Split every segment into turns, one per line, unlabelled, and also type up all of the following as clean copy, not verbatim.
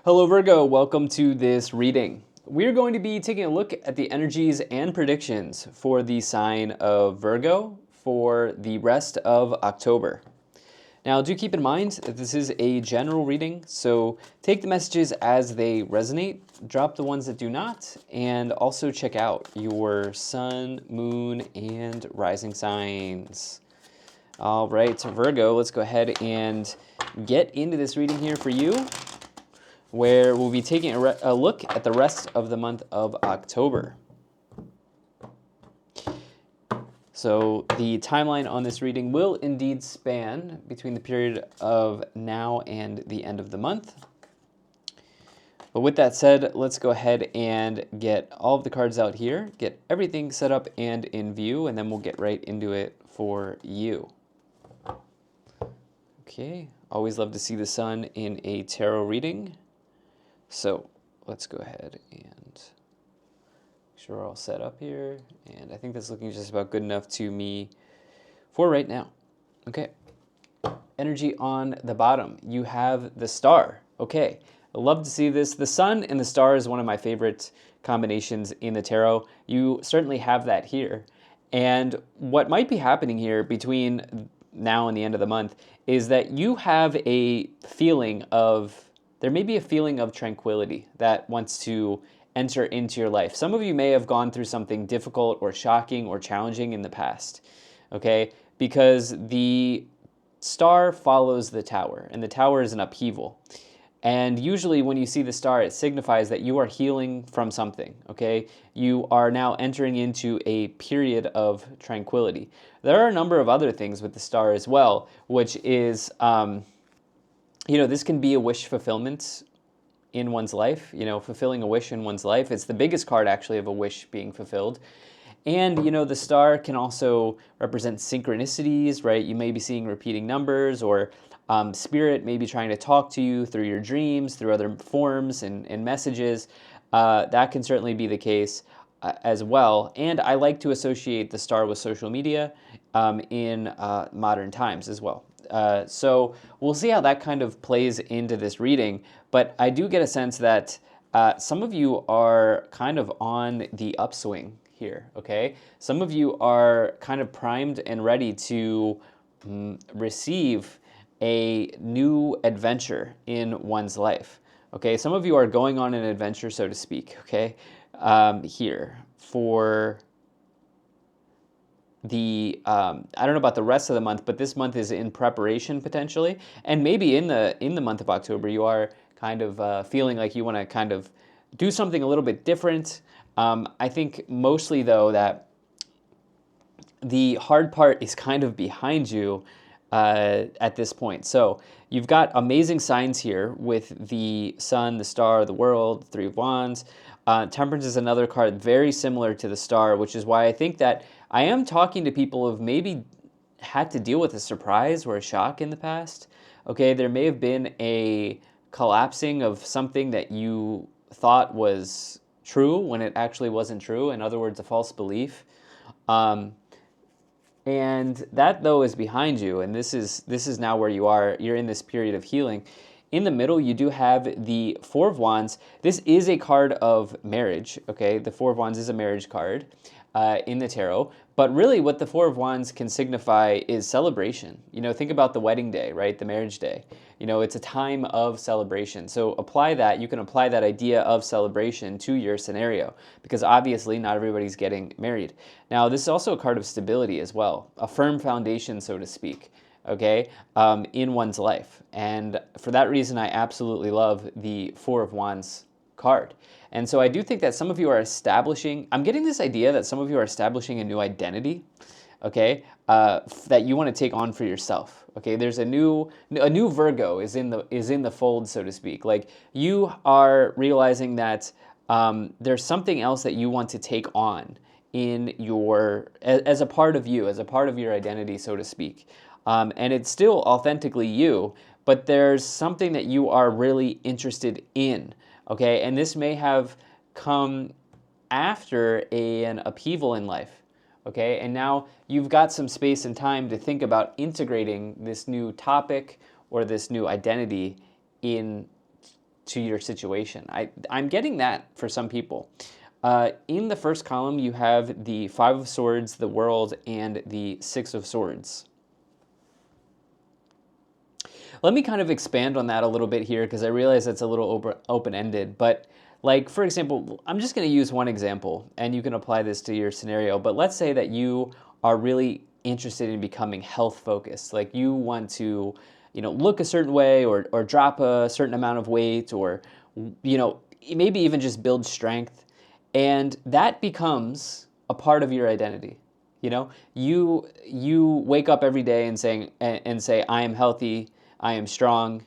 Hello Virgo, welcome to this reading. We're going to be taking a look at the energies and predictions for the sign of Virgo for the rest of October. Now do keep in mind that this is a general reading, so take the messages as they resonate, drop the ones that do not, and also check out your sun, moon, and rising signs. All right, Virgo, let's go ahead and get into this reading here for you, where we'll be taking a look at the rest of the month of October. So the timeline on this reading will indeed span between the period of now and the end of the month. But with that said, let's go ahead and get all of the cards out here, get everything set up and in view, and then we'll get right into it for you. Okay, always love to see the sun in a tarot reading. So let's go ahead and make sure we're all set up here. And I think that's looking just about good enough to me for right now. Okay, energy on the bottom. You have the star. Okay, I love to see this. The sun and the star is one of my favorite combinations in the tarot. You certainly have that here. And what might be happening here between now and the end of the month is that you have a feeling of, there may be a feeling of tranquility that wants to enter into your life. Some of you may have gone through something difficult or shocking or challenging in the past, okay? Because the star follows the tower, and the tower is an upheaval. And usually when you see the star, it signifies that you are healing from something, okay? You are now entering into a period of tranquility. There are a number of other things with the star as well, which is, this can be a wish fulfillment in one's life, fulfilling a wish in one's life. It's the biggest card actually of a wish being fulfilled. And, the star can also represent synchronicities, right? You may be seeing repeating numbers, or spirit may be trying to talk to you through your dreams, through other forms and messages. That can certainly be the case as well. And I like to associate the star with social media in modern times as well. So we'll see how that kind of plays into this reading, but I do get a sense that some of you are kind of on the upswing here, okay? Some of you are kind of primed and ready to receive a new adventure in one's life, okay? Some of you are going on an adventure, so to speak, okay? Here for the I don't know about the rest of the month, but this month is in preparation potentially, and maybe in the month of October you are kind of feeling like you want to kind of do something a little bit different. I think mostly though that the hard part is kind of behind you at this point. So you've got amazing signs here with the sun, the star, the world, Three of Wands. Temperance is another card very similar to the star, which is why I think that I am talking to people who've maybe had to deal with a surprise or a shock in the past. Okay, there may have been a collapsing of something that you thought was true when it actually wasn't true. In other words, a false belief. And that though is behind you, and this is now where you are. You're in this period of healing. In the middle, you do have the Four of Wands. This is a card of marriage, okay? The Four of Wands is a marriage card in the tarot. But really what the Four of Wands can signify is celebration. Think about the wedding day, right? The marriage day. It's a time of celebration. So apply that. You can apply that idea of celebration to your scenario, because obviously not everybody's getting married. Now, this is also a card of stability as well, a firm foundation, so to speak, okay, in one's life. And for that reason, I absolutely love the Four of Wands card. And so I do think that some of you are establishing, I'm getting this idea that some of you are establishing a new identity, okay, that you want to take on for yourself. Okay, there's a new Virgo is in the fold, so to speak. Like, you are realizing that there's something else that you want to take on in as a part of you, as a part of your identity, so to speak. And it's still authentically you, but there's something that you are really interested in. Okay, and this may have come after an upheaval in life, okay? And now you've got some space and time to think about integrating this new topic or this new identity in to your situation. I'm getting that for some people. In the first column, you have the Five of Swords, the World, and the Six of Swords. Let me kind of expand on that a little bit here because I realize that's a little open-ended. But like, for example, I'm just going to use one example, and you can apply this to your scenario. But let's say that you are really interested in becoming health-focused. Like you want to, look a certain way or drop a certain amount of weight or, maybe even just build strength. And that becomes a part of your identity. You wake up every day and say, I am healthy, I am strong,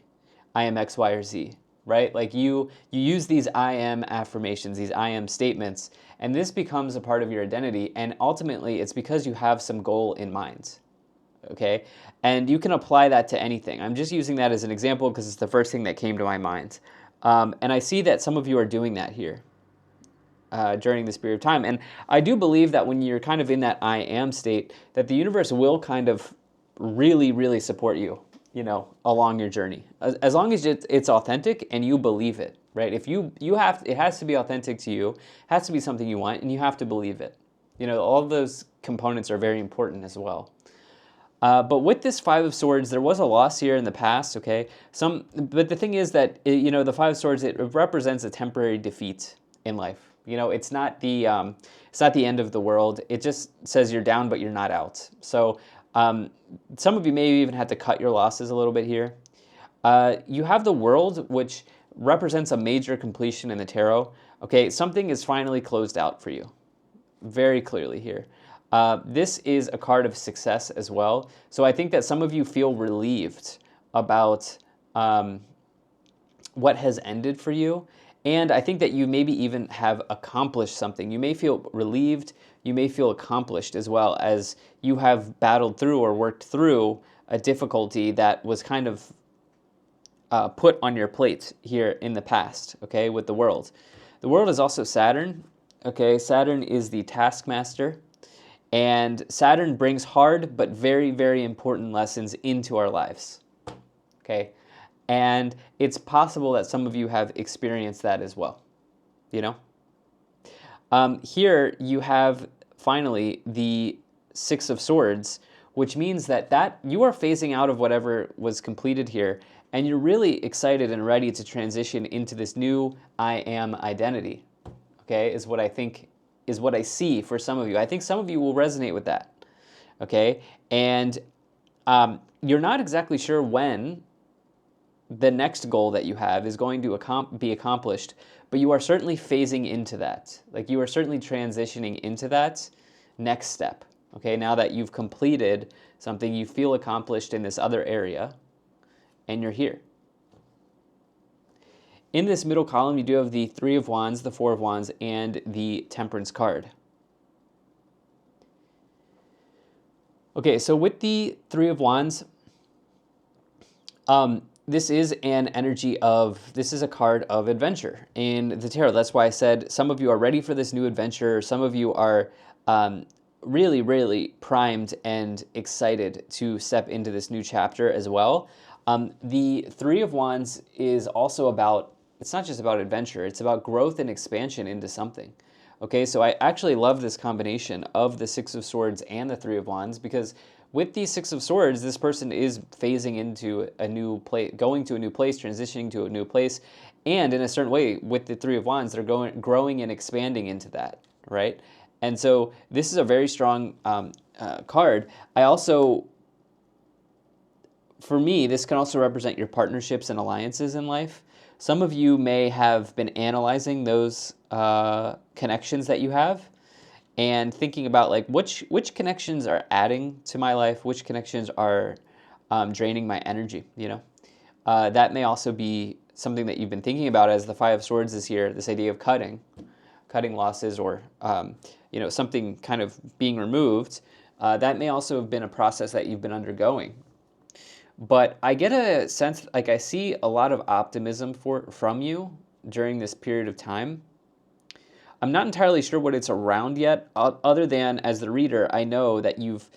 I am X, Y, or Z, right? Like you use these I am affirmations, these I am statements, and this becomes a part of your identity. And ultimately, it's because you have some goal in mind, okay? And you can apply that to anything. I'm just using that as an example because it's the first thing that came to my mind. And I see that some of you are doing that here during this period of time. And I do believe that when you're kind of in that I am state, that the universe will kind of really, really support you, along your journey. As long as it's authentic and you believe it, right? If it has to be authentic to you, it has to be something you want, and you have to believe it. All of those components are very important as well. But with this Five of Swords, there was a loss here in the past, okay? But the thing is that, the Five of Swords, it represents a temporary defeat in life. It's not the end of the world. It just says you're down, but you're not out. So some of you may even have to cut your losses a little bit here. You have the World, which represents a major completion in the tarot. Okay, something is finally closed out for you, very clearly here. This is a card of success as well. So I think that some of you feel relieved about what has ended for you. And I think that you maybe even have accomplished something. You may feel relieved, you may feel accomplished as well, as you have battled through or worked through a difficulty that was kind of put on your plate here in the past, okay, with the World. The World is also Saturn, okay? Saturn is the taskmaster, and Saturn brings hard but very, very important lessons into our lives, okay? And it's possible that some of you have experienced that as well, Here you have, finally, the Six of Swords, which means that you are phasing out of whatever was completed here, and you're really excited and ready to transition into this new I am identity, okay, is what I see for some of you. I think some of you will resonate with that, okay? And you're not exactly sure when the next goal that you have is going to be accomplished, but you are certainly phasing into that. Like you are certainly transitioning into that next step. Okay, now that you've completed something, you feel accomplished in this other area, and you're here. In this middle column, you do have the Three of Wands, the Four of Wands, and the Temperance card. Okay, so with the Three of Wands, this is a card of adventure in the tarot. That's why I said some of you are ready for this new adventure. Some of you are really, really primed and excited to step into this new chapter as well. The Three of Wands is also it's not just about adventure, it's about growth and expansion into something. Okay, so I actually love this combination of the Six of Swords and the Three of Wands, because with the Six of Swords, this person is phasing into a new place, going to a new place, transitioning to a new place, and in a certain way, with the Three of Wands, they're growing and expanding into that, right? And so this is a very strong card. For me, this can also represent your partnerships and alliances in life. Some of you may have been analyzing those connections that you have, and thinking about like which connections are adding to my life, which connections are draining my energy, That may also be something that you've been thinking about as the Five of Swords is here, this idea of cutting losses or, something kind of being removed. That may also have been a process that you've been undergoing. But I get a sense, like I see a lot of optimism from you during this period of time. I'm not entirely sure what it's around yet, other than as the reader, I know that you've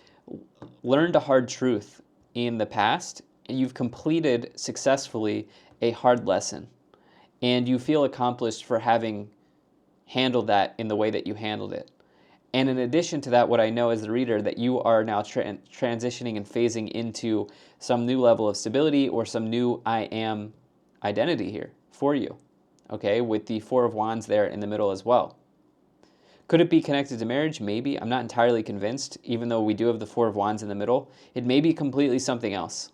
learned a hard truth in the past, and you've completed successfully a hard lesson. and you feel accomplished for having handled that in the way that you handled it. And in addition to that, what I know as the reader, that you are now transitioning and phasing into some new level of stability or some new I am identity here for you, okay, with the Four of Wands there in the middle as well. Could it be connected to marriage? Maybe. I'm not entirely convinced, even though we do have the Four of Wands in the middle. It may be completely something else.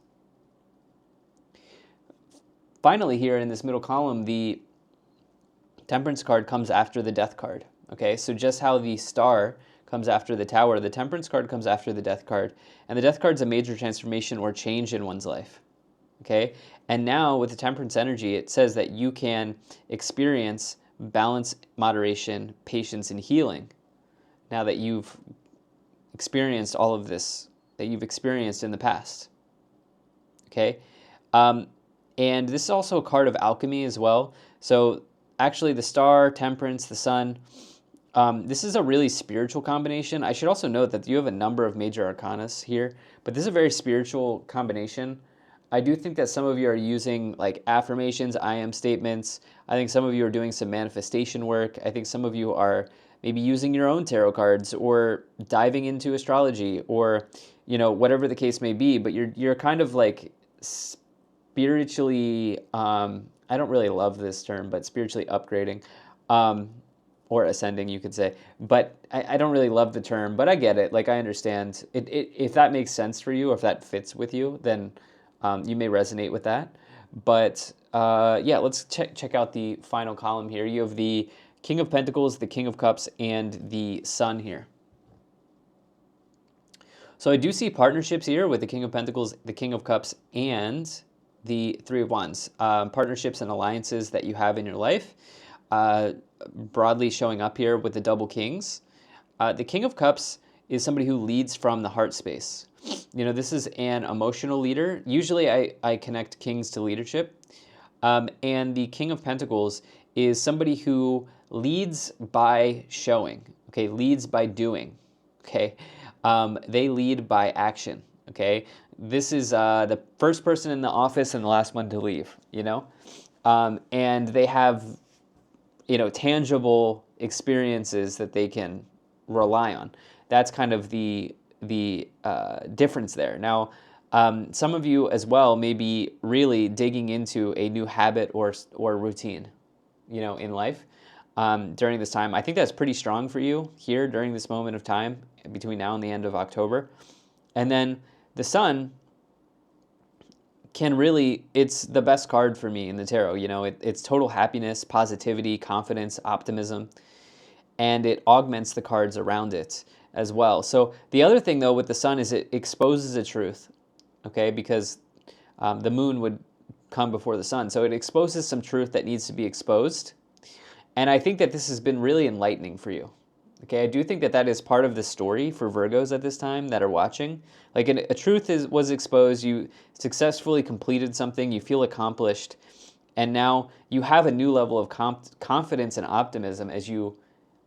Finally, here in this middle column, the Temperance card comes after the Death card. Okay, so just how the Star comes after the Tower, the Temperance card comes after the Death card. And the Death card is a major transformation or change in one's life. Okay, and now with the Temperance energy, it says that you can experience balance, moderation, patience, and healing now that you've experienced all of this that you've experienced in the past. Okay, and this is also a card of alchemy as well. So actually the Star, Temperance, the Sun, this is a really spiritual combination. I should also note that you have a number of major arcanas here, but this is a very spiritual combination. I do think that some of you are using like affirmations, I am statements. I think some of you are doing some manifestation work. I think some of you are maybe using your own tarot cards or diving into astrology or, you know, whatever the case may be, but you're kind of like spiritually, I don't really love this term, but spiritually upgrading, or ascending, you could say. But I don't really love the term, but I get it. Like, I understand. If that makes sense for you, or if that fits with you, then you may resonate with that. But yeah, let's check out the final column here. You have the King of Pentacles, the King of Cups, and the Sun here. So I do see partnerships here with the King of Pentacles, the King of Cups, and the Three of Wands. Partnerships and alliances that you have in your life. Broadly showing up here with the double kings. The King of Cups is somebody who leads from the heart space. You know, this is an emotional leader. Usually I connect kings to leadership. And the King of Pentacles is somebody who leads by showing, okay, leads by doing, okay. They lead by action, okay. This is the first person in the office and the last one to leave, you know. And they have, you know, tangible experiences that they can rely on. That's kind of the difference there. Now, some of you as well may be really digging into a new habit or routine, you know, in life during this time. I think that's pretty strong for you here during this moment of time between now and the end of October. And then the Sun can really, it's the best card for me in the tarot. You know, it's total happiness, positivity, confidence, optimism, and it augments the cards around it as well. So the other thing though with the Sun is it exposes a truth, okay, because the Moon would come before the Sun. So it exposes some truth that needs to be exposed. And I think that this has been really enlightening for you. Okay, I do think that that is part of the story for Virgos at this time that are watching. Like a truth was exposed, you successfully completed something, you feel accomplished, and now you have a new level of confidence and optimism as you,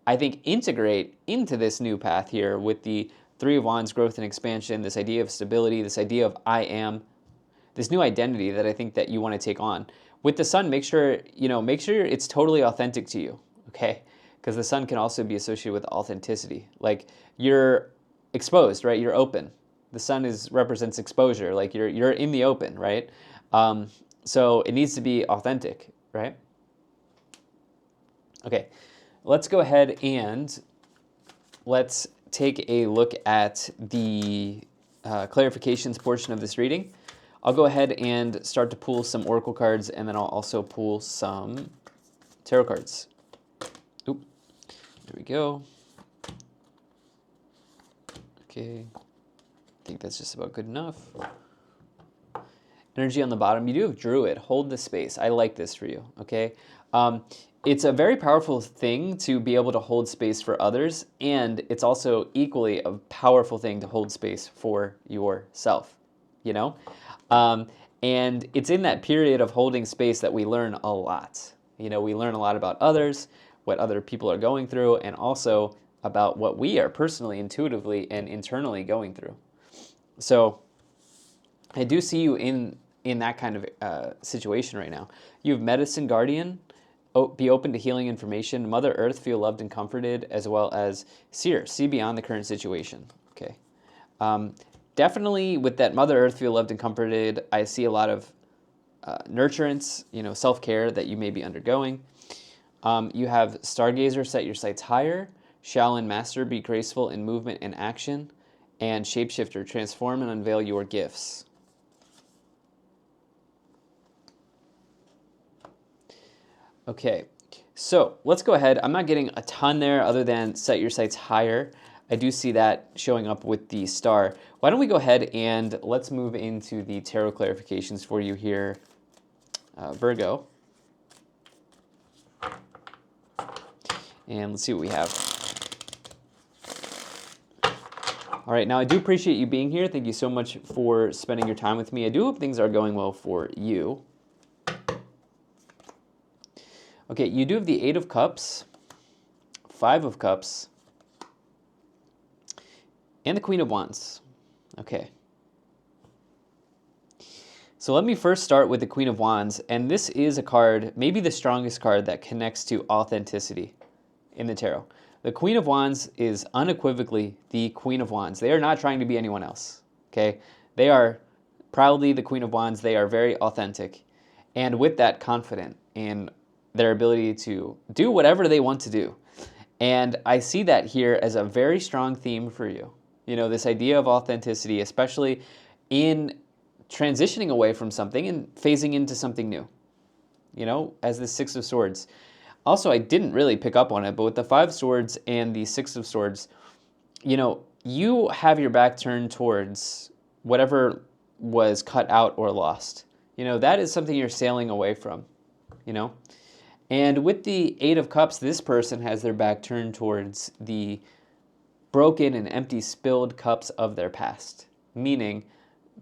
I think, integrate into this new path here with the Three of Wands, growth and expansion, this idea of stability, this idea of I am, this new identity that I think that you want to take on. With the Sun, make sure it's totally authentic to you, okay? Because the Sun can also be associated with authenticity. Like, you're exposed, right? You're open. The Sun represents exposure. Like, you're in the open, right? So it needs to be authentic, right? Okay, let's go ahead and let's take a look at the clarifications portion of this reading. I'll go ahead and start to pull some oracle cards, and then I'll also pull some tarot cards. Oop, there we go. Okay, I think that's just about good enough. Energy on the bottom, you do have Druid, hold the space. I like this for you, okay? It's a very powerful thing to be able to hold space for others, and it's also equally a powerful thing to hold space for yourself, you know? And it's in that period of holding space that we learn a lot. You know, we learn a lot about others, what other people are going through, and also about what we are personally, intuitively, and internally going through. So I do see you in that kind of situation right now. You have Medicine Guardian, be open to healing information. Mother Earth, feel loved and comforted, as well as Seer, see beyond the current situation. Okay. Definitely with that Mother Earth, feel loved and comforted, I see a lot of nurturance, self-care that you may be undergoing. You have Stargazer, set your sights higher. Shaolin Master, be graceful in movement and action. And Shapeshifter, transform and unveil your gifts. Okay, so let's go ahead. I'm not getting a ton there other than set your sights higher. I do see that showing up with the star. Why don't we go ahead and let's move into the tarot clarifications for you here, Virgo. And let's see what we have. All right, now I do appreciate you being here. Thank you so much for spending your time with me. I do hope things are going well for you. Okay, you do have the Eight of Cups, Five of Cups, and the Queen of Wands. Okay. So let me first start with the Queen of Wands, and this is a card, maybe the strongest card that connects to authenticity in the tarot. The Queen of Wands is unequivocally the Queen of Wands. They are not trying to be anyone else, okay? They are proudly the Queen of Wands. They are very authentic, and with that, confident in their ability to do whatever they want to do. And I see that here as a very strong theme for you. This idea of authenticity, especially in transitioning away from something and phasing into something new, as the Six of Swords. Also, I didn't really pick up on it, but with the Five of Swords and the Six of Swords, you have your back turned towards whatever was cut out or lost. That is something you're sailing away from, And with the Eight of Cups, this person has their back turned towards the broken and empty spilled cups of their past, meaning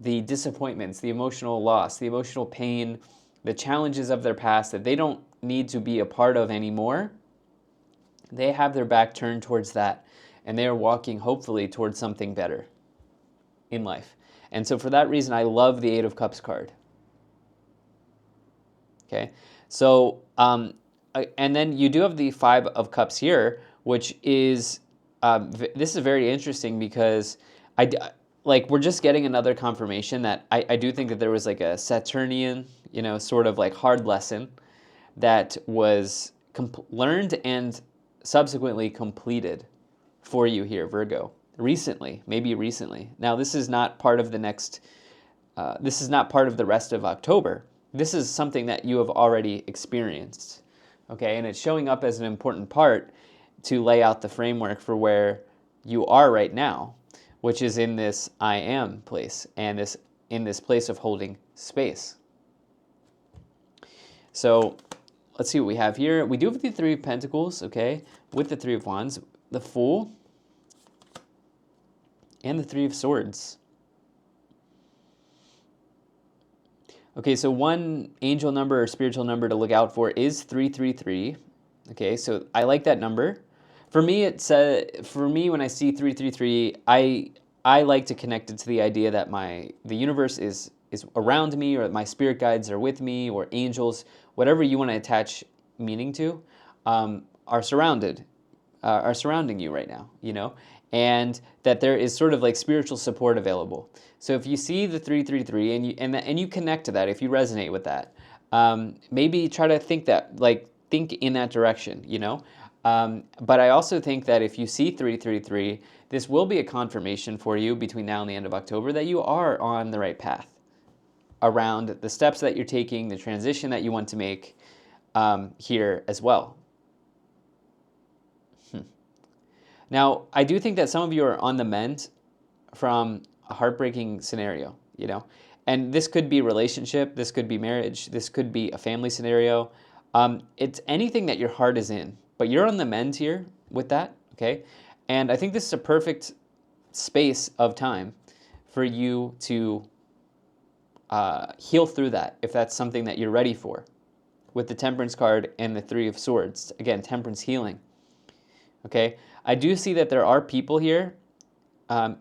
the disappointments, the emotional loss, the emotional pain, the challenges of their past that they don't need to be a part of anymore. They have their back turned towards that, and they are walking hopefully towards something better in life. And so for that reason, I love the Eight of Cups card. Okay, so and then you do have the Five of Cups here, which is this is very interesting because we're just getting another confirmation that I do think that there was like a Saturnian, sort of like hard lesson that was learned and subsequently completed for you here, Virgo, recently, maybe recently. Now, this is not part of the next, this is not part of the rest of October. This is something that you have already experienced, okay? And it's showing up as an important part to lay out the framework for where you are right now, which is in this I am place and in this place of holding space. So let's see what we have here. We do have the Three of Pentacles, okay, with the Three of Wands, the Fool, and the Three of Swords. Okay, so one angel number or spiritual number to look out for is 333. Okay, so I like that number. For me, when I see 333, I like to connect it to the idea that the universe is around me, or my spirit guides are with me, or angels, whatever you want to attach meaning to, are surrounding you right now, and that there is sort of like spiritual support available. So if you see the 333 and you connect to that, if you resonate with that, maybe try to think in that direction, But I also think that if you see 333, this will be a confirmation for you between now and the end of October that you are on the right path around the steps that you're taking, the transition that you want to make here as well. Now, I do think that some of you are on the mend from a heartbreaking scenario, and this could be relationship, this could be marriage, this could be a family scenario. It's anything that your heart is in, but you're on the mend here with that, okay? And I think this is a perfect space of time for you to heal through that, if that's something that you're ready for, with the Temperance card and the Three of Swords. Again, Temperance healing, okay? I do see that there are people here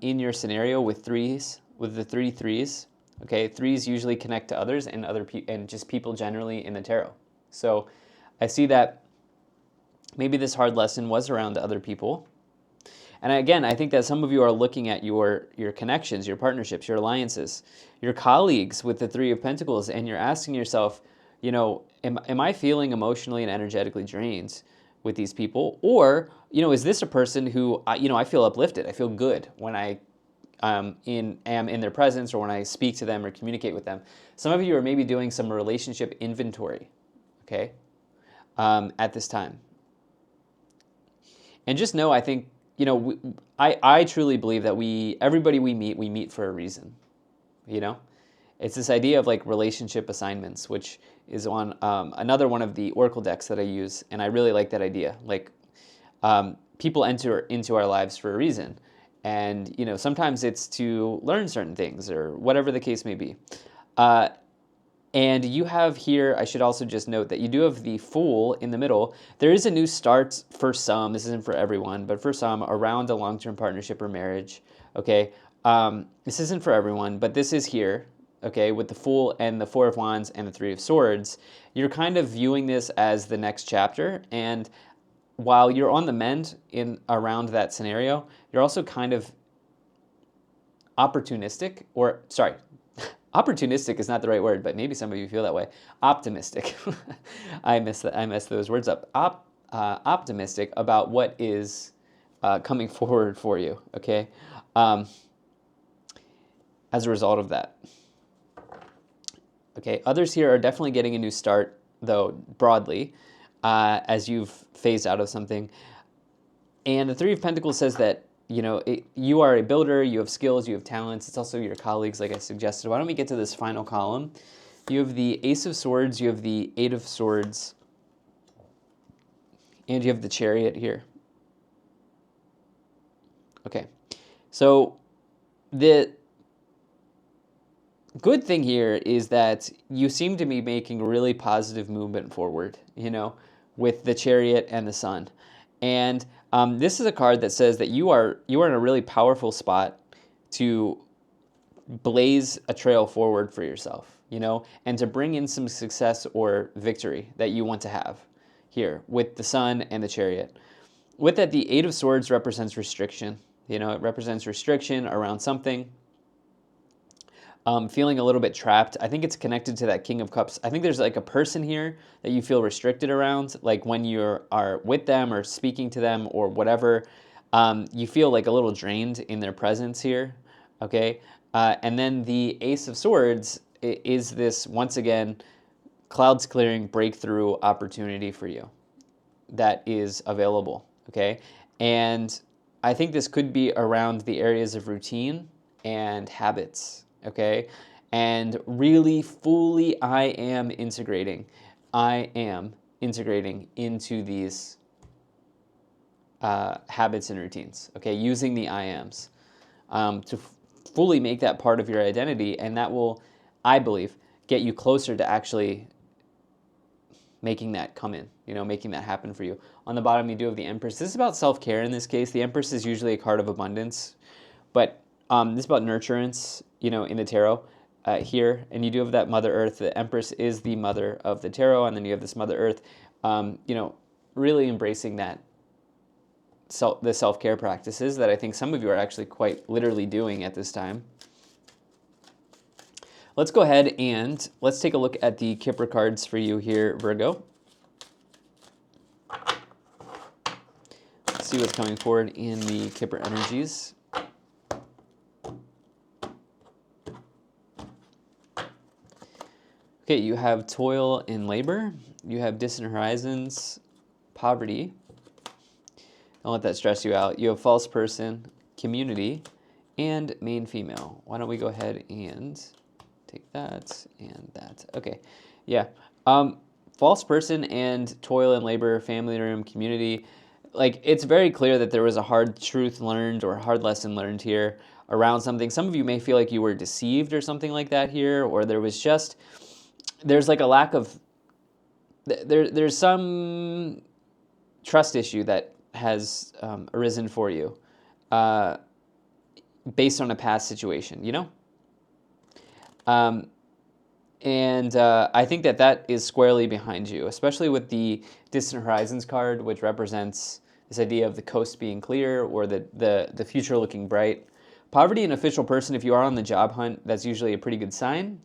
in your scenario with the three threes, okay? Threes usually connect to others and and just people generally in the tarot. So I see that maybe this hard lesson was around other people. And again, I think that some of you are looking at your connections, your partnerships, your alliances, your colleagues with the Three of Pentacles, and you're asking yourself, you know, am I feeling emotionally and energetically drained with these people? Or, you know, is this a person who, you know, I feel uplifted, I feel good when I am in their presence or when I speak to them or communicate with them? Some of you are maybe doing some relationship inventory, okay, at this time. And just know, I think, you know, I truly believe that everybody we meet for a reason, you know? It's this idea of like relationship assignments, which is on another one of the Oracle decks that I use, and I really like that idea. Like, people enter into our lives for a reason, and, you know, sometimes it's to learn certain things or whatever the case may be. And you have here, I should also just note that you do have the Fool in the middle. There is a new start for some, this isn't for everyone, but for some, around a long-term partnership or marriage, okay? This isn't for everyone, but this is here, okay, with the Fool and the Four of Wands and the Three of Swords. You're kind of viewing this as the next chapter, and while you're on the mend in around that scenario, you're also kind of opportunistic, or sorry, opportunistic is not the right word, but maybe some of you feel that way. Optimistic. I messed those words up. Optimistic about what is coming forward for you, okay? As a result of that. Okay, others here are definitely getting a new start, though, broadly, as you've phased out of something. And the Three of Pentacles says that, you know, you are a builder, you have skills, you have talents. It's also your colleagues, like I suggested. Why don't we get to this final column? You have the Ace of Swords, you have the Eight of Swords, and you have the Chariot here. Okay, so the good thing here is that you seem to be making really positive movement forward, you know, with the Chariot and the Sun. And this is a card that says that you are in a really powerful spot to blaze a trail forward for yourself, you know, and to bring in some success or victory that you want to have here with the Sun and the Chariot. With that, the Eight of Swords represents restriction. You know, it represents restriction around something. Feeling a little bit trapped. I think it's connected to that King of Cups. I think there's like a person here that you feel restricted around, like when you are with them or speaking to them or whatever, you feel like a little drained in their presence here, okay? And then the Ace of Swords is this, once again, clouds clearing breakthrough opportunity for you that is available, okay? And I think this could be around the areas of routine and habits, okay? And really fully I am integrating into these habits and routines, okay? Using the I ams to fully make that part of your identity, and that will, I believe, get you closer to actually making that come in, you know, making that happen for you. On the bottom, you do have the Empress. This is about self-care in this case. The Empress is usually a card of abundance, but this is about nurturance, you know, in the tarot here. And you do have that Mother Earth. The Empress is the mother of the tarot, and then you have this Mother Earth, you know, really embracing that the self-care practices that I think some of you are actually quite literally doing at this time. Let's go ahead and let's take a look at the Kipper cards for you here, Virgo. Let's see what's coming forward in the Kipper energies. Okay, you have toil and labor. You have distant horizons, poverty. Don't let that stress you out. You have false person, community, and main female. Why don't we go ahead and take that and that. Okay, yeah. False person and toil and labor, family room, community. Like, it's very clear that there was a hard truth learned or hard lesson learned here around something. Some of you may feel like you were deceived or something like that here, or there's like a lack of, there's some trust issue that has arisen for you based on a past situation, you know? And I think that that is squarely behind you, especially with the Distant Horizons card, which represents this idea of the coast being clear or the future looking bright. Poverty and official person, if you are on the job hunt, that's usually a pretty good sign,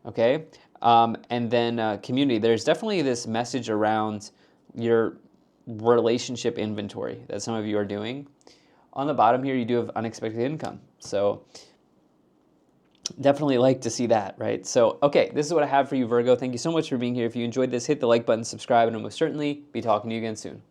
okay? And then community, there's definitely this message around your relationship inventory that some of you are doing. On the bottom here, you do have unexpected income. So definitely like to see that, right? So, okay, this is what I have for you, Virgo. Thank you so much for being here. If you enjoyed this, hit the like button, subscribe, and I'll most certainly be talking to you again soon.